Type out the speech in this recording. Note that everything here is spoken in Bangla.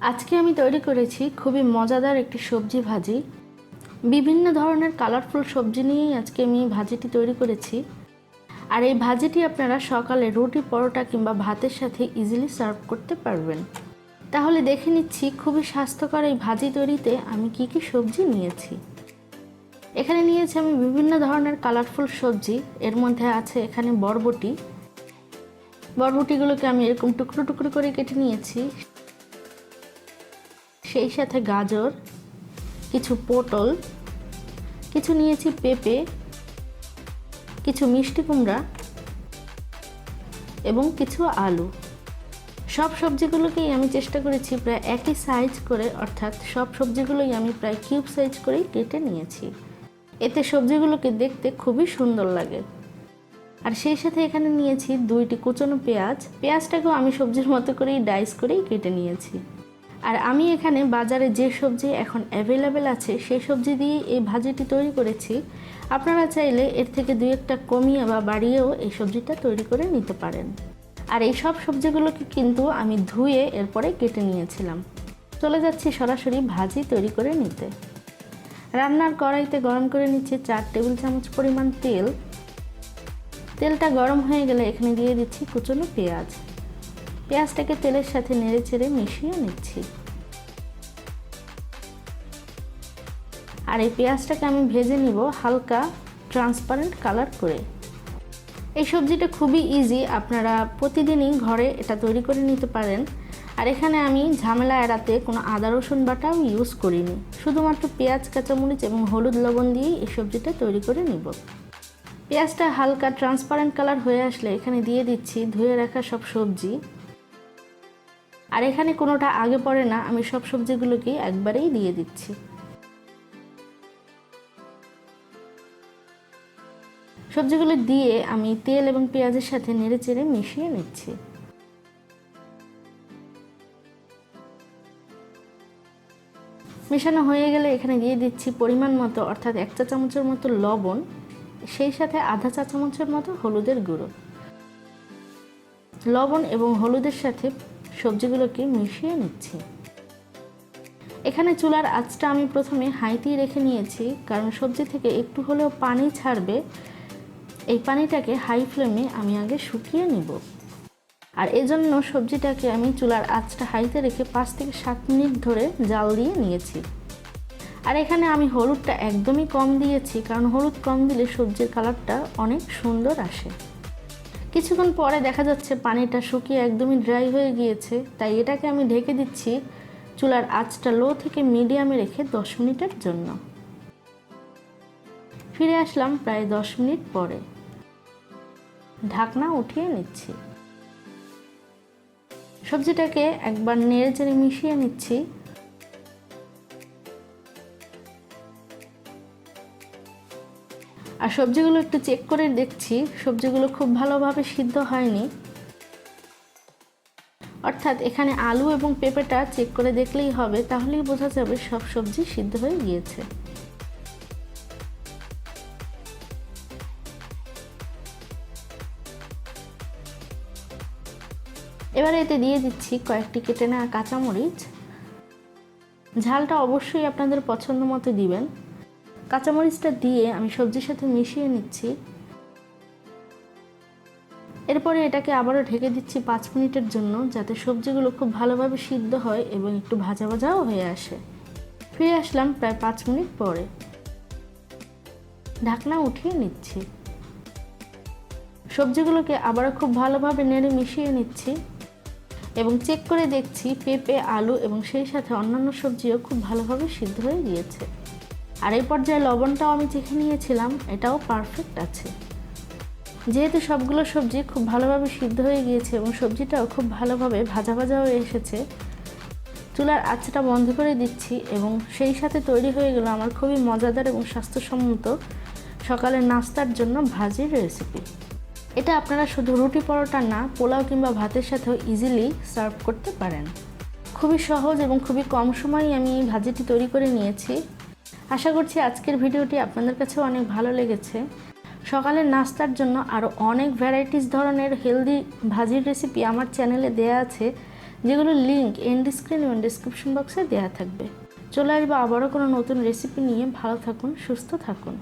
আজকে আমি তৈরি করেছি খুবই মজাদার একটি সবজি ভাজি। বিভিন্ন ধরনের কালারফুল সবজি নিয়েই আজকে আমি ভাজিটি তৈরি করেছি। আর এই ভাজিটি আপনারা সকালে রুটি, পরোটা কিংবা ভাতের সাথে ইজিলি সার্ভ করতে পারবেন। তাহলে দেখে নিচ্ছি খুবই স্বাস্থ্যকর এই ভাজি তৈরিতে আমি কি কি সবজি নিয়েছি। এখানে নিয়েছি আমি বিভিন্ন ধরনের কালারফুল সবজি। এর মধ্যে আছে এখানে বরবটি। বরবটিগুলোকে আমি এরকম টুকরো টুকরো করে কেটে নিয়েছি। সেই সাথে গাজর, কিছু পটল, কিছু নিয়েছি পেঁপে, কিছু মিষ্টি কুমড়া এবং কিছু আলু। সব সবজিগুলোকেই আমি চেষ্টা করেছি প্রায় একই সাইজ করে, অর্থাৎ সব সবজিগুলোই আমি প্রায় কিউব সাইজ করেই কেটে নিয়েছি। এতে সবজিগুলোকে দেখতে খুবই সুন্দর লাগে। আর সেই সাথে এখানে নিয়েছি 2টি কুচনো পেঁয়াজ। পেঁয়াজটাকেও আমি সবজির মতো করেই ডাইস করেই কেটে নিয়েছি। আর আমি এখানে বাজারে যে সবজি এখন অ্যাভেলেবেল আছে সেই সবজি দিয়ে এই ভাজিটি তৈরি করেছি। আপনারা চাইলে এর থেকে 2-1টা কমিয়ে বা বাড়িয়েও এই সবজিটা তৈরি করে নিতে পারেন। আর এই সব সবজিগুলোকে কিন্তু আমি ধুয়ে এরপরে কেটে নিয়েছিলাম। চলে যাচ্ছি সরাসরি ভাজি তৈরি করে নিতে। রান্নার কড়াইতে গরম করে নিচ্ছি 4 টেবিল চামচ পরিমাণ তেল। তেলটা গরম হয়ে গেলে এখানে দিয়ে দিচ্ছি কুচনো পেঁয়াজ। পেঁয়াজটাকে তেলের সাথে নেড়েচেড়ে মিশিয়ে নিচ্ছি। আর এই পেঁয়াজটাকে আমি ভেজে নিব হালকা ট্রান্সপারেন্ট কালার করে। এই সবজিটা খুবই ইজি, আপনারা প্রতিদিনই ঘরে এটা তৈরি করে নিতে পারেন। আর এখানে আমি ঝামেলা এড়াতে কোনো আদা রসুন বাটাও ইউজ করিনি, শুধুমাত্র পেঁয়াজ, কাঁচামরিচ এবং হলুদ লবণ দিয়েই এই সবজিটা তৈরি করে নিব। পেঁয়াজটা হালকা ট্রান্সপারেন্ট কালার হয়ে আসলে এখানে দিয়ে দিচ্ছি ধুয়ে রাখা সব সবজি। আর এখানে কোনোটা আগে পড়ে না, আমি সব সবজিগুলোকে একবারেই দিয়ে দিচ্ছি। সবজিগুলো দিয়ে আমি তেল এবং পেঁয়াজের সাথে নেড়েচেড়ে মিশিয়ে নিচ্ছি। মেশানো হয়ে গেলে এখানে দিয়ে দিচ্ছি পরিমাণ মতো, অর্থাৎ 1 চা চামচের মতো লবণ, সেই সাথে আধা চা চামচের মতো হলুদের গুঁড়ো। লবণ এবং হলুদের সাথে সবজিগুলোকে মিশিয়ে নিচ্ছি। এখানে চুলার আঁচটা আমি প্রথমে হাইতেই রেখে নিয়েছি, কারণ সবজি থেকে একটু হলেও পানি ছাড়বে। এই পানিটাকে হাই ফ্লেমে আমি আগে শুকিয়ে নিব। আর এজন্য সবজিটাকে আমি চুলার আঁচটা হাইতে রেখে 5 থেকে 7 মিনিট ধরে জাল দিয়ে নিয়েছি। আর এখানে আমি হলুদটা একদমই কম দিয়েছি, কারণ হলুদ কম দিলে সবজির কালারটা অনেক সুন্দর আসে। কিছুক্ষণ পরে দেখা যাচ্ছে পানিটা শুকিয়ে একদমই ড্রাই হয়ে গিয়েছে, তাই এটাকে আমি ঢেকে দিচ্ছি চুলার আঁচটা লো থেকে মিডিয়ামে রেখে 10 মিনিটের জন্য। ফিরে আসলাম প্রায় 10 মিনিট পরে। ঢাকনা উঠিয়ে নিচ্ছি। সবজিটাকে একবার নেড়েচেড়ে মিশিয়ে নিচ্ছি। আর সবজিগুলো একটু চেক করে দেখছি সবজিগুলো খুব ভালোভাবে সিদ্ধ হয়নি, অর্থাৎ এখানে আলু এবং পেঁপেটা চেক করে দেখলেই হবে, তাহলেই বোঝা যাবে সব সবজি সিদ্ধ হয়ে গিয়েছে। এবারে এতে দিয়ে দিচ্ছি কয়েকটি কেটে নেওয়া কাঁচামরিচ। ঝালটা অবশ্যই আপনাদের পছন্দ মতো দিবেন। কাঁচামরিচটা দিয়ে আমি সবজির সাথে মিশিয়ে নিচ্ছি। এরপরে এটাকে আবারও ঢেকে দিচ্ছি 5 মিনিটের জন্য, যাতে সবজিগুলো খুব ভালোভাবে সিদ্ধ হয় এবং একটু ভাজা ভাজাও হয়ে আসে। ফিরে আসলাম প্রায় 5 মিনিট পরে। ঢাকনা উঠিয়ে নিচ্ছি। সবজিগুলোকে আবারও খুব ভালোভাবে নেড়ে মিশিয়ে নিচ্ছি এবং চেক করে দেখছি পেঁপে, আলু এবং সেই সাথে অন্যান্য সবজিও খুব ভালোভাবে সিদ্ধ হয়ে গিয়েছে। আর এই পর্যায়ে লবণটাও আমি চেখে নিয়েছিলাম, এটাও পারফেক্ট আছে। যেহেতু সবগুলো সবজি খুব ভালোভাবে সিদ্ধ হয়ে গিয়েছে এবং সবজিটাও খুব ভালোভাবে ভাজা ভাজা হয়ে এসেছে, চুলার আঁচটা বন্ধ করে দিচ্ছি এবং সেই সাথে তৈরি হয়ে গেল আমার খুবই মজাদার এবং স্বাস্থ্যসম্মত সকালের নাস্তার জন্য ভাজির রেসিপি। এটা আপনারা শুধু রুটি, পরোটা না, পোলাও কিংবা ভাতের সাথেও ইজিলি সার্ভ করতে পারেন। খুবই সহজ এবং খুবই কম সময়ে আমি এই ভাজিটি তৈরি করে নিয়েছি। আশা করছি আজকের ভিডিওটি আপনাদের কাছেও অনেক ভালো লেগেছে। সকালের নাস্তার জন্য আরও অনেক ভ্যারাইটিস ধরনের হেলদি ভাজির রেসিপি আমার চ্যানেলে দেয়া আছে, যেগুলোর লিঙ্ক এন্ড স্ক্রিন এবং ডিসক্রিপশন বক্সে দেওয়া থাকবে। চলে আসবো আবারও কোনো নতুন রেসিপি নিয়ে। ভালো থাকুন, সুস্থ থাকুন।